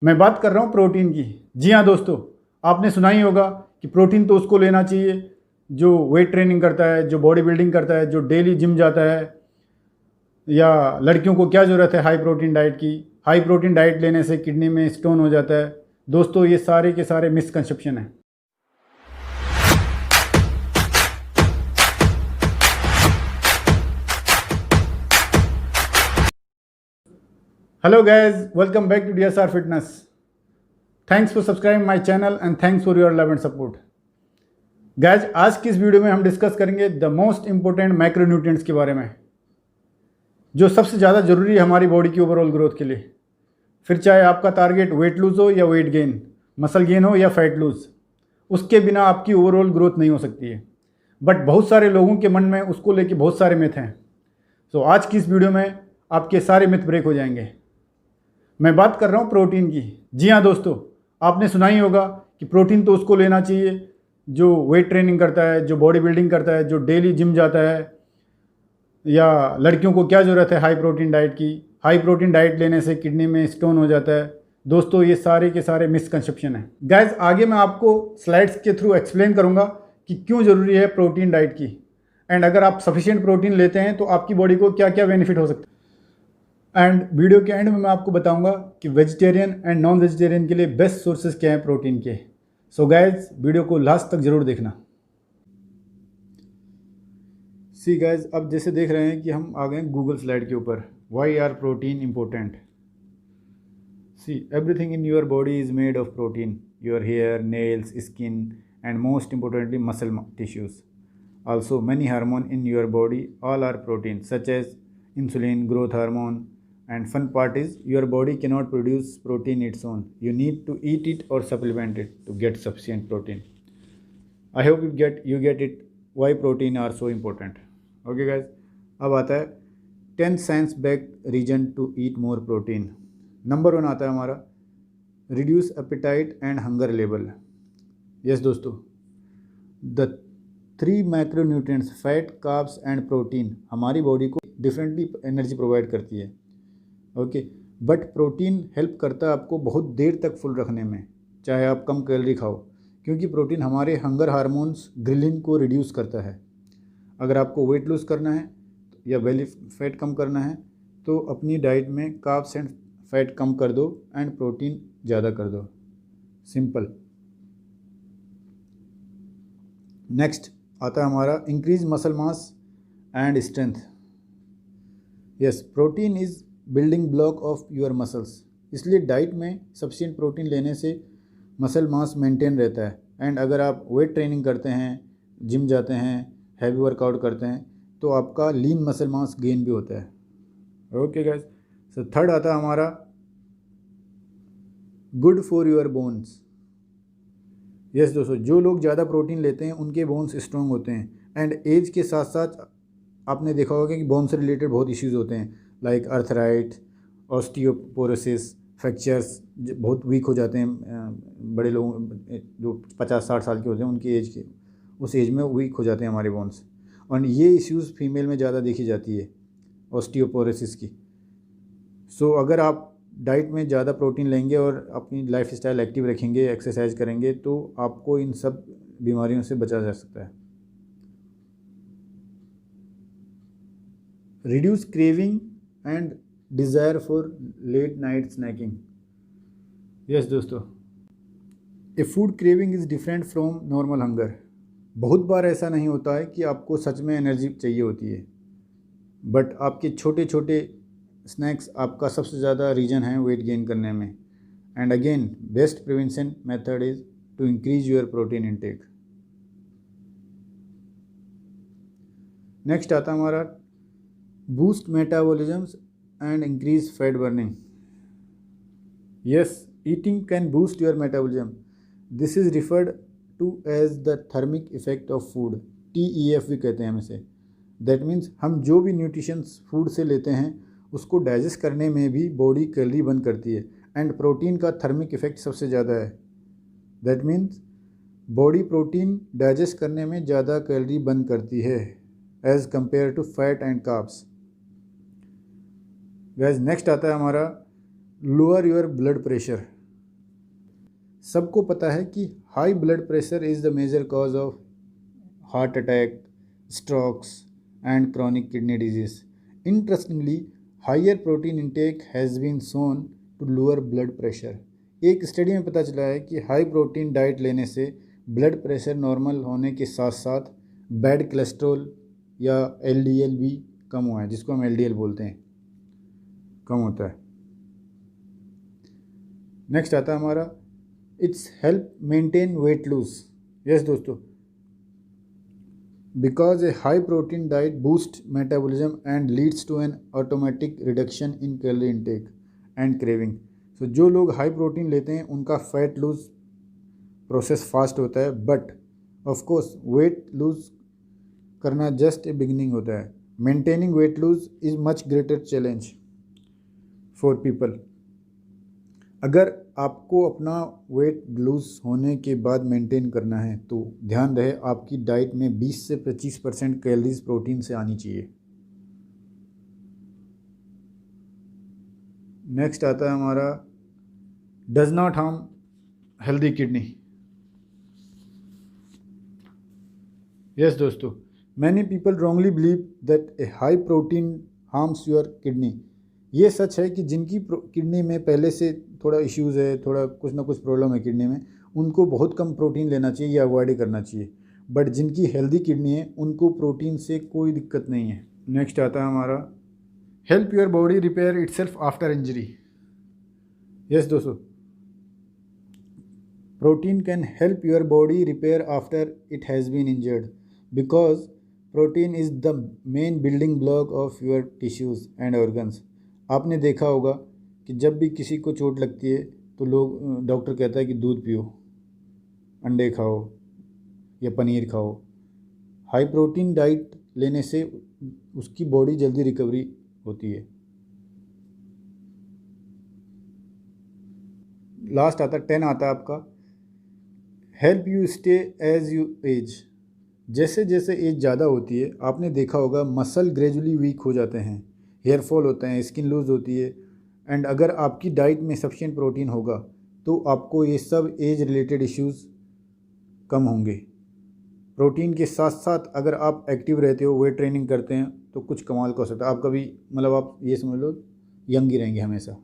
मैं बात कर रहा हूँ प्रोटीन की। जी हाँ दोस्तों, आपने सुना ही होगा कि प्रोटीन तो उसको लेना चाहिए जो वेट ट्रेनिंग करता है, जो बॉडी बिल्डिंग करता है, जो डेली जिम जाता है। या लड़कियों को क्या ज़रूरत है हाई प्रोटीन डाइट की। हाई प्रोटीन डाइट लेने से किडनी में स्टोन हो जाता है। दोस्तों, ये सारे के सारे मिसकंसेप्शन हैं। Hello guys, welcome back to DSR fitness. Thanks for subscribing my channel and thanks for your love and support. Guys, आज की इस वीडियो में हम डिस्कस करेंगे द मोस्ट इंपॉर्टेंट मैक्रोन्यूट्रिएंट्स के बारे में, जो सबसे ज़्यादा ज़रूरी है हमारी बॉडी की ओवरऑल ग्रोथ के लिए। फिर चाहे आपका टारगेट वेट लूज़ हो या वेट गेन, मसल गेन हो या फैट लूज़, उसके बिना आपकी ओवरऑल ग्रोथ नहीं हो सकती है। बट बहुत सारे लोगों के मन में उसको लेके बहुत सारे मिथ हैं। सो आज की इस वीडियो में आपके सारे मिथ ब्रेक हो जाएंगे। मैं बात कर रहा हूँ प्रोटीन की। जी हाँ दोस्तों, आपने सुना ही होगा कि प्रोटीन तो उसको लेना चाहिए जो वेट ट्रेनिंग करता है, जो बॉडी बिल्डिंग करता है, जो डेली जिम जाता है। या लड़कियों को क्या ज़रूरत है हाई प्रोटीन डाइट की। हाई प्रोटीन डाइट लेने से किडनी में स्टोन हो जाता है। दोस्तों, ये सारे के सारे मिसकंसेप्शन हैं। गाइस, आगे मैं आपको स्लाइड्स के थ्रू एक्सप्लेन करूँगा कि क्यों ज़रूरी है प्रोटीन डाइट की, एंड अगर आप सफिशिएंट प्रोटीन लेते हैं तो आपकी बॉडी को क्या क्या बेनिफिट हो सकता है। एंड वीडियो के एंड में मैं आपको बताऊंगा कि वेजिटेरियन एंड नॉन वेजिटेरियन के लिए बेस्ट सोर्सेज क्या हैं प्रोटीन के। सो गाइज, वीडियो को लास्ट तक ज़रूर देखना। सी गाइज, अब जैसे देख रहे हैं कि हम आ गए गूगल स्लाइड के ऊपर। Why are protein important. See, everything in your body is made of protein. Your hair, nails, skin and most importantly muscle tissues. Also, many hormones in your body all are protein, such as insulin, growth hormone. And fun part is your body cannot produce protein its own. You need to eat it or supplement it to get sufficient protein. I hope you get it why protein are so important. Okay guys, अब आता है 10 science backed reason to eat more protein. Number 1 आता है हमारा reduce appetite and hunger level. Yes दोस्तों, the 3 macronutrients fat, carbs and protein हमारी body को differently energy provide करती है। ओके, बट प्रोटीन हेल्प करता है आपको बहुत देर तक फुल रखने में, चाहे आप कम कैलोरी खाओ, क्योंकि प्रोटीन हमारे हंगर हार्मोन्स ग्रिलिन को रिड्यूस करता है। अगर आपको वेट लूज़ करना है या बेली फैट कम करना है तो अपनी डाइट में कार्ब्स एंड फैट कम कर दो एंड प्रोटीन ज़्यादा कर दो। सिंपल। नेक्स्ट आता है हमारा increase muscle mass and strength. Yes, protein is building block of your muscles. इसलिए डाइट में सफिशिएंट प्रोटीन लेने से मसल मास मेंटेन रहता है। एंड अगर आप वेट ट्रेनिंग करते हैं, जिम जाते हैं, हैवी वर्कआउट करते हैं, तो आपका लीन मसल मास गेन भी होता है। ओके गाइस, सो थर्ड आता है हमारा good for your bones. Yes दोस्तों, जो लोग ज़्यादा प्रोटीन लेते हैं उनके बोन्स स्ट्रॉन्ग होते हैं। एंड एज के साथ साथ आपने देखा होगा कि बोन से रिलेटेड बहुत इश्यूज होते हैं, लाइक अर्थराइट, ऑस्टियोपोरोसिस, फ्रैक्चर्स बहुत वीक हो जाते हैं। बड़े लोग जो 50-60 साल के होते हैं उनकी एज के उस एज में वीक हो जाते हैं हमारे बोन्स। और ये इश्यूज़ फीमेल में ज़्यादा देखी जाती है, ऑस्टियोपोरोसिस की। सो अगर आप डाइट में ज़्यादा प्रोटीन लेंगे और अपनी लाइफ स्टाइल एक्टिव रखेंगे, एक्सरसाइज करेंगे, तो आपको इन सब बीमारियों से बचा जा सकता है। Reduce craving and desire for late night snacking. Yes दोस्तों, a food craving is different from normal hunger. बहुत बार ऐसा नहीं होता है कि आपको सच में एनर्जी चाहिए होती है, बट आपके छोटे छोटे स्नैक्स आपका सबसे ज़्यादा रीजन है वेट गेन करने में। And again, best prevention method is to increase your protein intake. Next आता हमारा boost metabolism and increase fat burning. Yes, eating can boost your metabolism. This is referred to as the thermic effect of food. TEF भी कहते हैं हम इसे। That means हम जो भी न्यूट्रिशंस फूड से लेते हैं उसको डाइजेस्ट करने में भी बॉडी कैलोरी बर्न करती है। एंड प्रोटीन का थर्मिक इफेक्ट सबसे ज़्यादा है। That means body protein digest करने में ज़्यादा कैलोरी बर्न करती है as compare to fat and carbs. Guys, next आता है हमारा लोअर योर ब्लड प्रेशर। सबको पता है कि high blood pressure is the major cause of heart attack, strokes and chronic kidney disease. Interestingly, higher protein intake has been shown to lower blood pressure. एक study में पता चला है कि हाई प्रोटीन डाइट लेने से ब्लड प्रेशर नॉर्मल होने के साथ साथ बैड कोलेस्ट्रॉल या एलडीएल भी कम हुआ है, जिसको हम एलडीएल बोलते हैं, कम होता है. नेक्स्ट आता है हमारा it's help maintain weight lose. Yes दोस्तों, because a high protein diet boost metabolism and leads to an automatic reduction in calorie intake and craving. So जो लोग हाई प्रोटीन लेते हैं उनका फैट लूज प्रोसेस फास्ट होता है, but of course weight lose करना just a beginning होता है. Maintaining weight lose is much greater challenge for people. अगर आपको अपना वेट लूज होने के बाद मेंटेन करना है तो ध्यान रहे आपकी डाइट में 20 से 25% कैलोरीज प्रोटीन से आनी चाहिए. नेक्स्ट आता है हमारा does not harm healthy kidney. Yes दोस्तों, many people wrongly believe that a high protein harms your kidney. ये सच है कि जिनकी किडनी में पहले से थोड़ा इश्यूज़ है, थोड़ा कुछ ना कुछ प्रॉब्लम है किडनी में, उनको बहुत कम प्रोटीन लेना चाहिए या अवॉइड करना चाहिए. बट जिनकी हेल्दी किडनी है उनको प्रोटीन से कोई दिक्कत नहीं है. नेक्स्ट आता है हमारा help your body repair itself after injury. Yes दोस्तों, protein can help your body repair after it has been injured because protein is the main building block of your tissues and organs. आपने देखा होगा कि जब भी किसी को चोट लगती है तो लोग डॉक्टर कहता है कि दूध पियो, अंडे खाओ या पनीर खाओ. हाई प्रोटीन डाइट लेने से उसकी बॉडी जल्दी रिकवरी होती है. लास्ट आता 10 आता है आपका help you stay as you age. जैसे जैसे एज ज़्यादा होती है आपने देखा होगा मसल ग्रेजुअली वीक हो जाते हैं, हेयर फॉल होते हैं, स्किन लूज होती है. एंड अगर आपकी डाइट में सफिशिएंट प्रोटीन होगा तो आपको ये सब एज रिलेटेड इश्यूज़ कम होंगे. प्रोटीन के साथ साथ अगर आप एक्टिव रहते हो, वेट ट्रेनिंग करते हैं तो कुछ कमाल का हो सकता है. आप कभी मतलब आप ये समझ लो यंग ही रहेंगे हमेशा.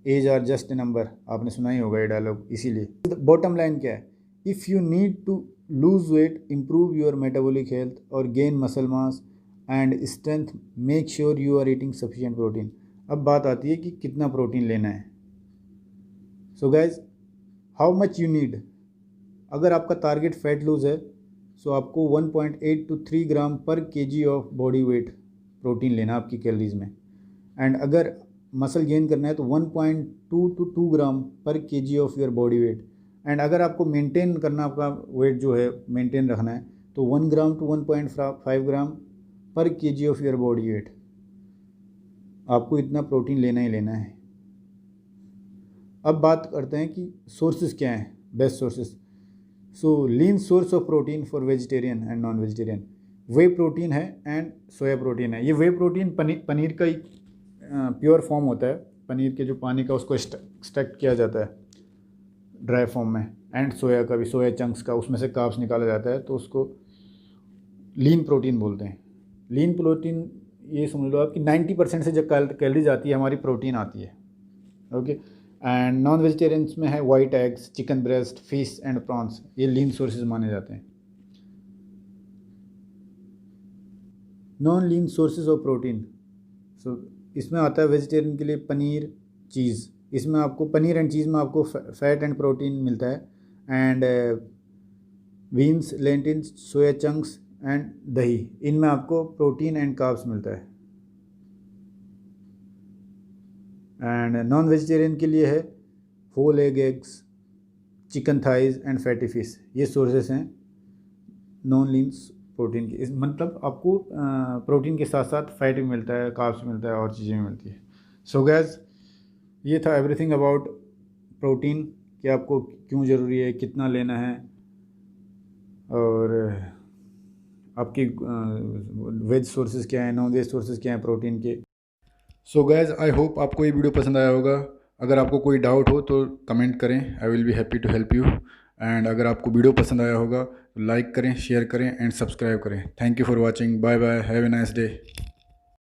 Age are just a number, आपने सुना ही होगा ये डायलॉग. इसीलिए बॉटम लाइन क्या है, if you need to lose weight, improve your metabolic health और gain muscle mass and strength, make sure you are eating sufficient protein. अब बात आती है कि कितना प्रोटीन लेना है. So guys, how much you need. अगर आपका टारगेट फैट लूज है सो आपको 1.8 to 3 ग्राम पर KG of body weight protein लेना आपकी कैलोरीज में. एंड अगर मसल गेन करना है तो 1.2 to 2 ग्राम पर KG of your body weight. And अगर आपको मेंटेन करना, आपका वेट जो है मेंटेन रखना है तो 1 ग्राम to 1.5 ग्राम पर KG of your body weight आपको इतना प्रोटीन लेना ही लेना है. अब बात करते हैं कि सोर्सेज क्या हैं, best sources. So lean source of protein for vegetarian and non vegetarian, way protein है एंड सोया प्रोटीन है. ये वे प्रोटीन पनीर का ही प्योर फॉर्म होता है. पनीर के जो पानी का उसको एक्सट्रैक्ट किया जाता है ड्राई फॉर्म में. एंड सोया का भी, सोया चंक्स का, उसमें से कार्ब्स निकाला जाता है तो उसको लीन प्रोटीन बोलते हैं. लीन प्रोटीन ये समझ लो आप कि 90% से जब कैलोरीज आती है हमारी प्रोटीन आती है. ओके. एंड नॉन वेजिटेरियंस में है white eggs, chicken breast, fish and prawns. ये लीन सोर्सेज माने जाते हैं. Non lean sources of protein, so इसमें आता है वेजिटेरियन के लिए पनीर, चीज़. इसमें आपको पनीर एंड चीज़ में आपको फैट एंड प्रोटीन मिलता है. And beans, lentils, soya chunks and दही, इनमें आपको प्रोटीन एंड कार्ब्स मिलता है. एंड नॉन वेजिटेरियन के लिए है whole eggs, chicken thighs and fatty fish. ये सोर्सेस हैं नॉन लीन प्रोटीन के. इस मतलब आपको प्रोटीन के साथ साथ फैट भी मिलता है, कार्ब्स भी मिलता है और चीज़ें भी मिलती है. सो गैस, ये था एवरीथिंग अबाउट प्रोटीन, कि आपको क्यों ज़रूरी है, कितना लेना है और आपकी वेज सोर्सेज क्या हैं, नॉन वेज सोर्सेज क्या हैं प्रोटीन के. सो गाइज, आई होप आपको ये वीडियो पसंद आया होगा. अगर आपको कोई डाउट हो तो कमेंट करें, I will be happy to help you. And अगर आपको वीडियो पसंद आया होगा तो लाइक करें, शेयर करें एंड सब्सक्राइब करें। Thank you for watching, bye bye, have a nice day.